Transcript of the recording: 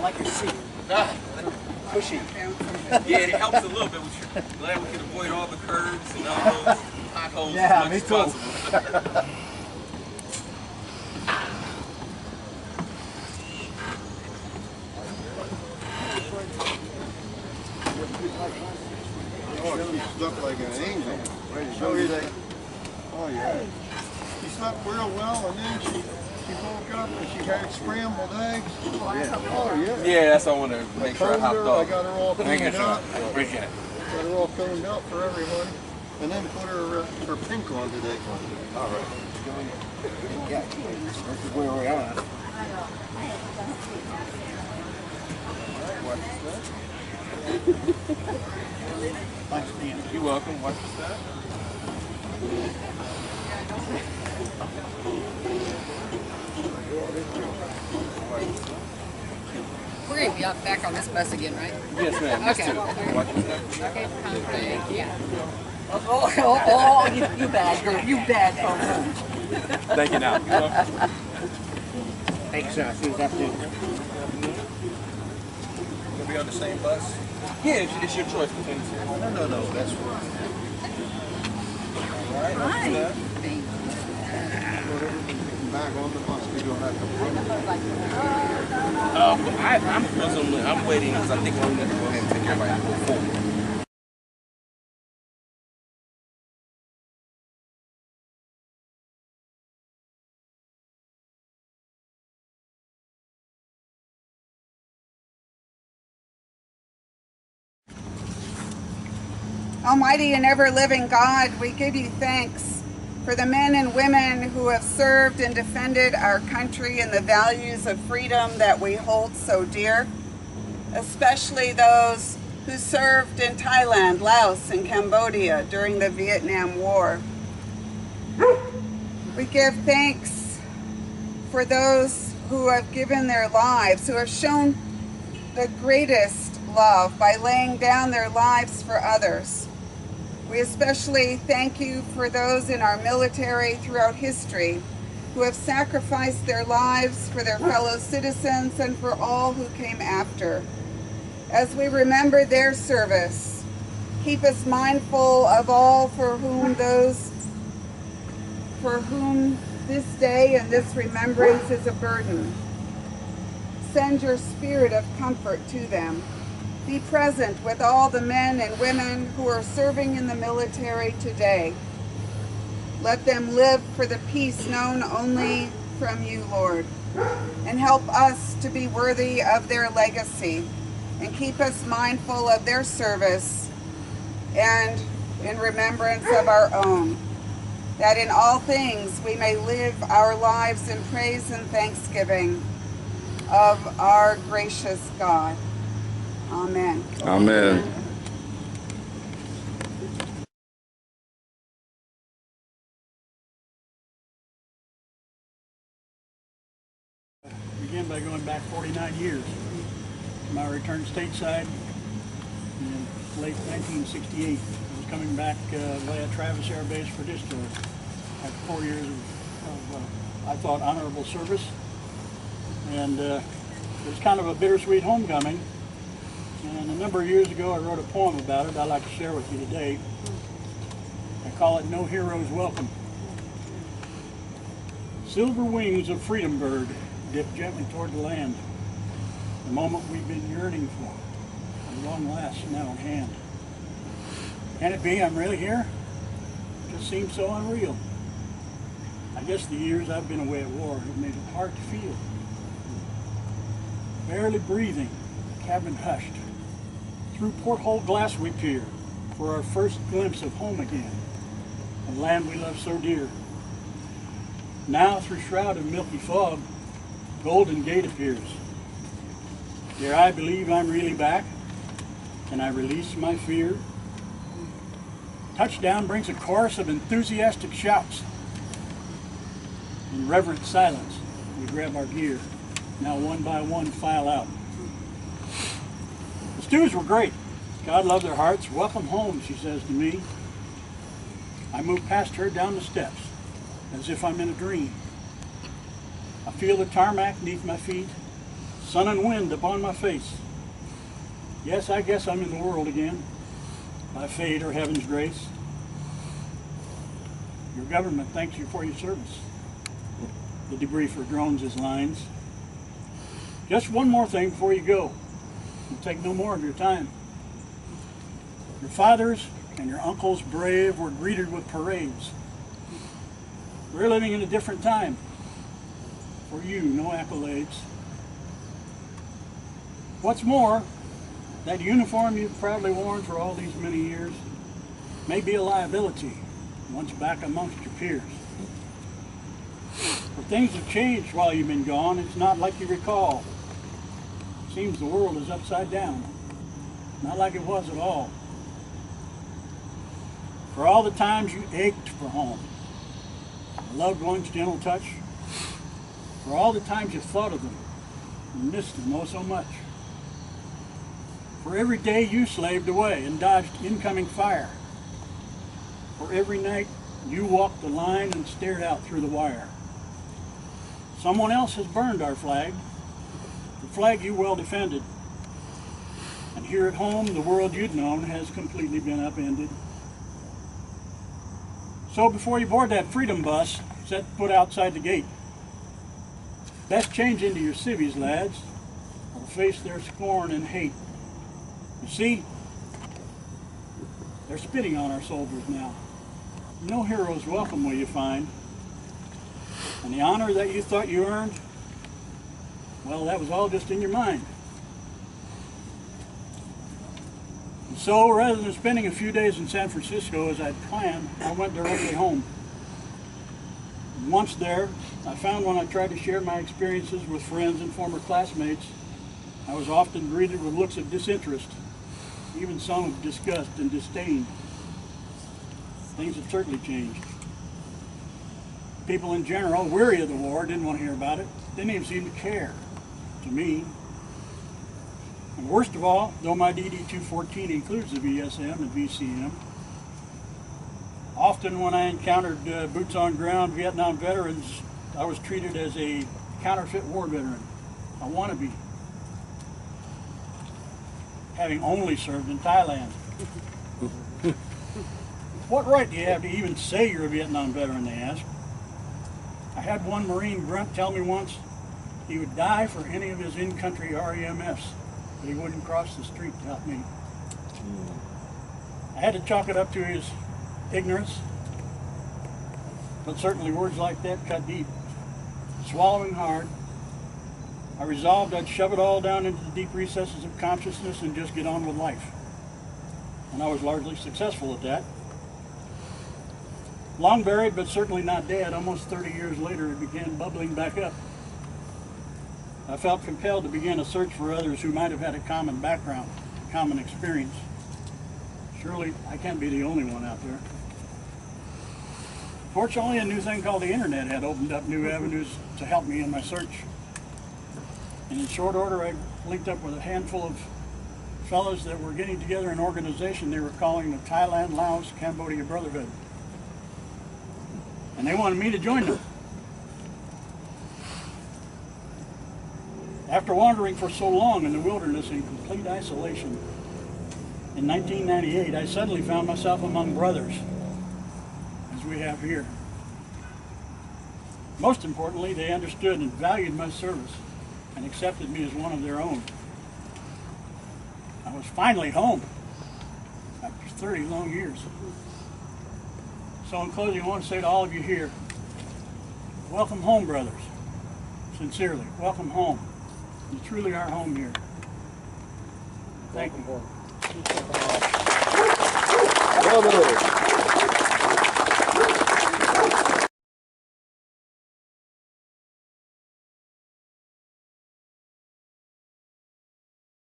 like your seat. Cushy. Yeah, it helps a little bit. We're glad we can avoid all the curves and all those potholes Yeah, as much me as too. possible. Oh, she slept like an angel. Ready to go today. Oh, yeah. She slept real well, and then she woke up and she had scrambled eggs. Oh, yeah. Oh, yeah. Yeah, that's what I want to make sure I hopped I off. got her all cleaned up. I appreciate it. Got her all cleaned up for everyone. And then put her pink on today. All right. Yeah, this is where we are. Thanks, Dan. You're welcome. Watch your step. We're going to be up back on this bus again, right? Yes, ma'am. Okay. Watch your step. Okay, thank you. Oh, you bad girl. You bad girl. Thank you now. Thanks, sir. See you this afternoon. We'll be on the same bus? Yeah, it's your choice between the two. No, that's right. All right, watch your step. Back on the bus, we don't have to. I'm waiting because I think I'm going to go ahead and take everybody before. Almighty and ever-living God, we give you thanks for the men and women who have served and defended our country and the values of freedom that we hold so dear, especially those who served in Thailand, Laos, and Cambodia during the Vietnam War. We give thanks for those who have given their lives, who have shown the greatest love by laying down their lives for others. We especially thank you for those in our military throughout history who have sacrificed their lives for their fellow citizens and for all who came after. As we remember their service, keep us mindful of all for whom this day and this remembrance is a burden. Send your spirit of comfort to them. Be present with all the men and women who are serving in the military today. Let them live for the peace known only from you, Lord, and help us to be worthy of their legacy and keep us mindful of their service and in remembrance of our own, that in all things we may live our lives in praise and thanksgiving of our gracious God. Amen. Amen. Begin by going back 49 years. My return stateside in late 1968. I was coming back via Travis Air Base for discharge after 4 years of I thought, honorable service. And it was kind of a bittersweet homecoming. And a number of years ago I wrote a poem about it I'd like to share with you today. I call it No Hero's Welcome. Silver wings of freedom bird dip gently toward the land. The moment we've been yearning for, at long last now at hand. Can it be I'm really here? It just seems so unreal. I guess the years I've been away at war have made it hard to feel. Barely breathing, cabin hushed. Through porthole glass we peer for our first glimpse of home again, a land we love so dear. Now through shroud of milky fog, Golden Gate appears. Dare I believe I'm really back? Can I release my fear? Touchdown brings a chorus of enthusiastic shouts. In reverent silence, we grab our gear. Now one by one file out. The stews were great. God love their hearts. Welcome home, she says to me. I move past her down the steps, as if I'm in a dream. I feel the tarmac beneath my feet, sun and wind upon my face. Yes, I guess I'm in the world again, by fate or heaven's grace. Your government thanks you for your service. The debriefer drones his lines. Just one more thing before you go. We'll take no more of your time. Your fathers and your uncles brave were greeted with parades. We're living in a different time. For you, no accolades. What's more, that uniform you've proudly worn for all these many years may be a liability once back amongst your peers. But things have changed while you've been gone. It's not like you recall. Seems the world is upside down. Not like it was at all. For all the times you ached for home, a loved one's gentle touch, for all the times you thought of them and missed them oh so much, for every day you slaved away and dodged incoming fire, for every night you walked the line and stared out through the wire. Someone else has burned our flag, the flag you well defended, and here at home the world you'd known has completely been upended. So before you board that freedom bus, set foot outside the gate. Best change into your civvies, lads, or face their scorn and hate. You see, they're spitting on our soldiers now. No heroes welcome will you find. And the honor that you thought you earned, well, that was all just in your mind. And so, rather than spending a few days in San Francisco as I'd planned, I went directly home. And once there, I found when I tried to share my experiences with friends and former classmates, I was often greeted with looks of disinterest, even some of disgust and disdain. Things have certainly changed. People in general, weary of the war, didn't want to hear about it, didn't even seem to care, to me. And worst of all, though my DD-214 includes the VSM and VCM, often when I encountered boots on ground Vietnam veterans, I was treated as a counterfeit war veteran, a wannabe, having only served in Thailand. What right do you have to even say you're a Vietnam veteran, they asked. I had one Marine grunt tell me once he would die for any of his in-country REMFs, but he wouldn't cross the street to help me. I had to chalk it up to his ignorance, but certainly words like that cut deep. Swallowing hard, I resolved I'd shove it all down into the deep recesses of consciousness and just get on with life. And I was largely successful at that. Long buried, but certainly not dead, almost 30 years later it began bubbling back up. I felt compelled to begin a search for others who might have had a common background, a common experience. Surely I can't be the only one out there. Fortunately, a new thing called the internet had opened up new avenues to help me in my search. And in short order, I linked up with a handful of fellows that were getting together an organization they were calling the Thailand, Laos, Cambodia Brotherhood. And they wanted me to join them. After wandering for so long in the wilderness in complete isolation, in 1998, I suddenly found myself among brothers, as we have here. Most importantly, they understood and valued my service and accepted me as one of their own. I was finally home after 30 long years. So in closing, I want to say to all of you here, welcome home, brothers. Sincerely, welcome home. You truly are home here. Thank you. Brother.